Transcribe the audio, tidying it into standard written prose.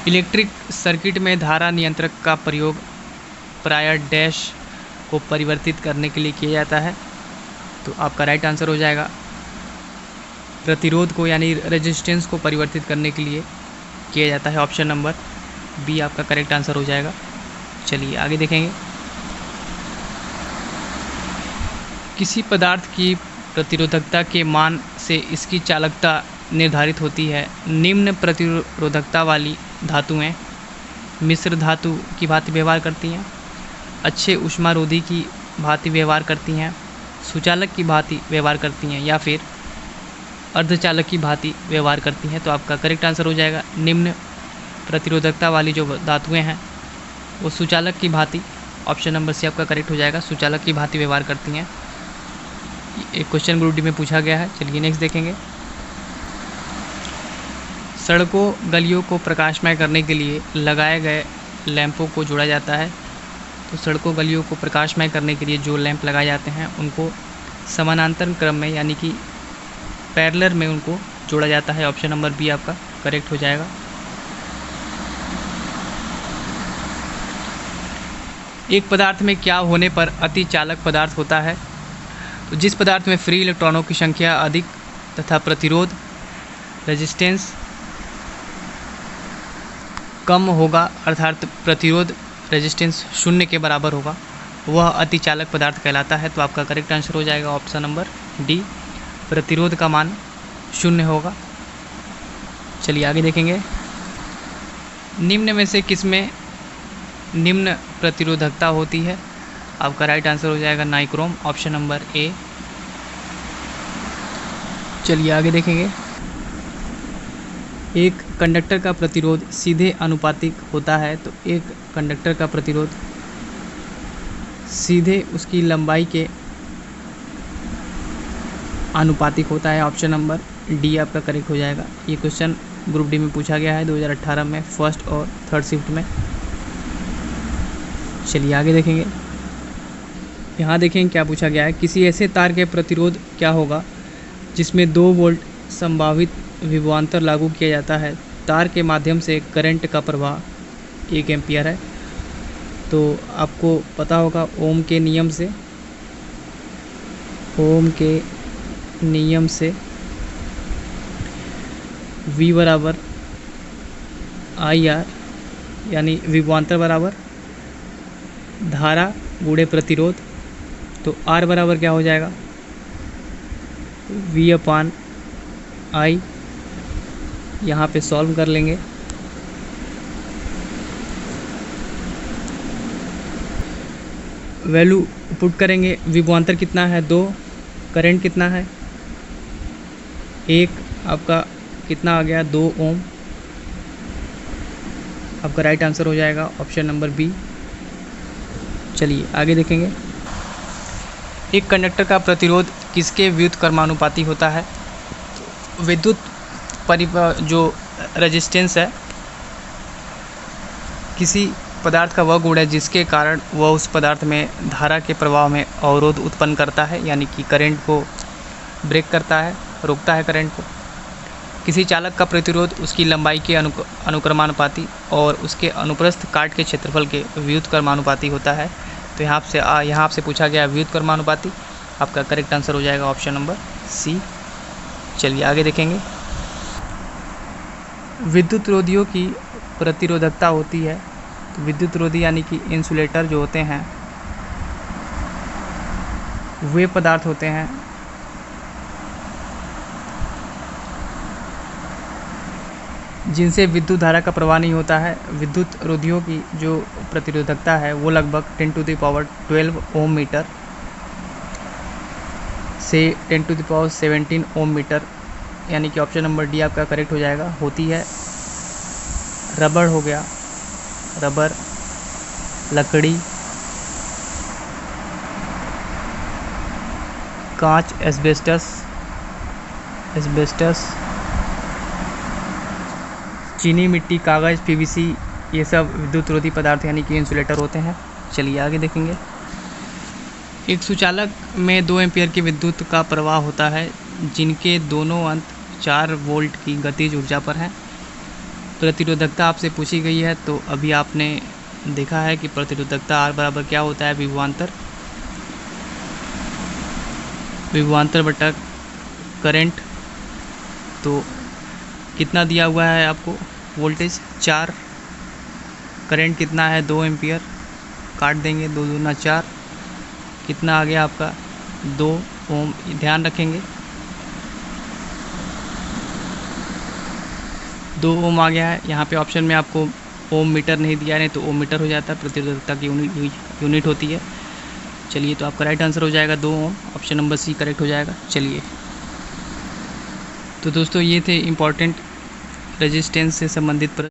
Electric circuit में धारा नियंत्रक का प्रयोग प्रायः डैश को परिवर्तित करने के लिए किया जाता है। तो आपका राइट आंसर हो जाएगा प्रतिरोध को यानी रेजिस्टेंस को परिवर्तित करने के लिए किया जाता है। ऑप्शन नंबर बी आपका करेक्ट आंसर हो जाएगा। चलिए आगे देखेंगे। किसी पदार्थ की प्रतिरोधकता के मान से इसकी चालकता निर्धारित होती है। निम्न प्रतिरोधकता वाली धातुएं मिश्र धातु की भांति व्यवहार करती हैं, अच्छे ऊष्मारोधी की भांति व्यवहार करती हैं, सुचालक की भांति व्यवहार करती हैं या फिर अर्धचालक की भांति व्यवहार करती हैं। तो आपका करेक्ट आंसर हो जाएगा निम्न प्रतिरोधकता वाली जो धातुएं हैं वो सुचालक की भांति, ऑप्शन नंबर सी आपका करेक्ट हो जाएगा, सुचालक की भांति व्यवहार करती हैं। एक क्वेश्चन ग्रुप डी में पूछा गया है। चलिए नेक्स्ट देखेंगे। सड़कों गलियों को प्रकाशमय करने के लिए लगाए गए लैंपों को जोड़ा जाता है। तो सड़कों गलियों को प्रकाशमय करने के लिए जो लैंप लगाए जाते हैं उनको समानांतर क्रम में यानी कि पैरेलल में उनको जोड़ा जाता है। ऑप्शन नंबर बी आपका करेक्ट हो जाएगा। एक पदार्थ में क्या होने पर अति चालक पदार्थ होता है? तो जिस पदार्थ में फ्री इलेक्ट्रॉनों की संख्या अधिक तथा प्रतिरोध रेजिस्टेंस कम होगा अर्थात प्रतिरोध रेजिस्टेंस 0 के बराबर होगा, वह अति चालक पदार्थ कहलाता है। तो आपका करेक्ट आंसर हो जाएगा ऑप्शन नंबर डी, प्रतिरोध का मान 0 होगा। चलिए आगे देखेंगे। निम्न में से किसमें निम्न प्रतिरोधकता होती है? आपका राइट आंसर हो जाएगा नाइक्रोम, ऑप्शन नंबर ए। चलिए आगे देखेंगे। एक कंडक्टर का प्रतिरोध सीधे अनुपातिक होता है। तो एक कंडक्टर का प्रतिरोध सीधे उसकी लंबाई के आनुपातिक होता है। ऑप्शन नंबर डी आपका करेक्ट हो जाएगा। ये क्वेश्चन ग्रुप डी में पूछा गया है 2018 में फर्स्ट और थर्ड शिफ्ट में। चलिए आगे देखेंगे। यहाँ देखेंगे क्या पूछा गया है। किसी ऐसे तार के प्रतिरोध क्या होगा जिसमें 2 वोल्ट संभावित विभवांतर लागू किया जाता है। तार के माध्यम से करंट का प्रवाह 1 एम्पियर है। तो आपको पता होगा ओम के नियम से V बराबर IR यानी विभवांतर बराबर धारा गुणे प्रतिरोध। तो R बराबर क्या हो जाएगा? V/I। यहाँ पे सॉल्व कर लेंगे। वैल्यू पुट करेंगे। विभवांतर कितना है? 2। करंट कितना है? 1। आपका कितना आ गया? 2 ओम। आपका राइट आंसर हो जाएगा ऑप्शन नंबर बी। चलिए आगे देखेंगे। एक कंडक्टर का प्रतिरोध किसके व्युत्क्रमानुपाती होता है? विद्युत जो रेजिस्टेंस है किसी पदार्थ का वह गुण है जिसके कारण वह उस पदार्थ में धारा के प्रवाह में अवरोध उत्पन्न करता है, यानी कि करंट को ब्रेक करता है, रोकता है करंट को। किसी चालक का प्रतिरोध उसकी लंबाई के अनुक्रमानुपाती और उसके अनुप्रस्थ काट के क्षेत्रफल के व्युत्क्रमानुपाती होता है। तो यहाँ आपसे पूछा गया व्युत्क्रमानुपाती। आपका करेक्ट आंसर हो जाएगा ऑप्शन नंबर सी। चलिए आगे देखेंगे। विद्युत रोधियों की प्रतिरोधकता होती है। तो विद्युत रोधी यानी कि इंसुलेटर जो होते हैं वे पदार्थ होते हैं जिनसे विद्युत धारा का प्रवाह नहीं होता है। विद्युत रोधियों की जो प्रतिरोधकता है वो लगभग 10⁻12 ओम मीटर से 10⁻17 ओम मीटर, यानी कि ऑप्शन नंबर डी आपका करेक्ट हो जाएगा, होती है। रबड़ हो गया, रबर, लकड़ी, कांच, एस्बेस्टस, चीनी मिट्टी, कागज़, पीवीसी, ये सब विद्युत रोधी पदार्थ यानी कि इंसुलेटर होते हैं। चलिए आगे देखेंगे। एक सुचालक में 2 एम्पियर की विद्युत का प्रवाह होता है जिनके दोनों अंत 4 वोल्ट की गतिज ऊर्जा पर हैं। प्रतिरोधकता आपसे पूछी गई है तो अभी आपने देखा है कि प्रतिरोधकता R बराबर क्या होता है, विभवांतर बटा करंट। तो कितना दिया हुआ है आपको, वोल्टेज 4, करंट कितना है 2 एम्पियर, काट देंगे 2 दूना 4, कितना आ गया आपका 2 ओम। ध्यान रखेंगे 2 ओम आ गया है। यहाँ पे ऑप्शन में आपको ओम मीटर नहीं दिया है, नहीं तो ओम मीटर हो जाता है, प्रतिरोधकता की यूनिट होती है। चलिए, तो आपका राइट आंसर हो जाएगा 2 ओम, ऑप्शन नंबर सी करेक्ट हो जाएगा। चलिए, तो दोस्तों ये थे इम्पॉर्टेंट रेजिस्टेंस से संबंधित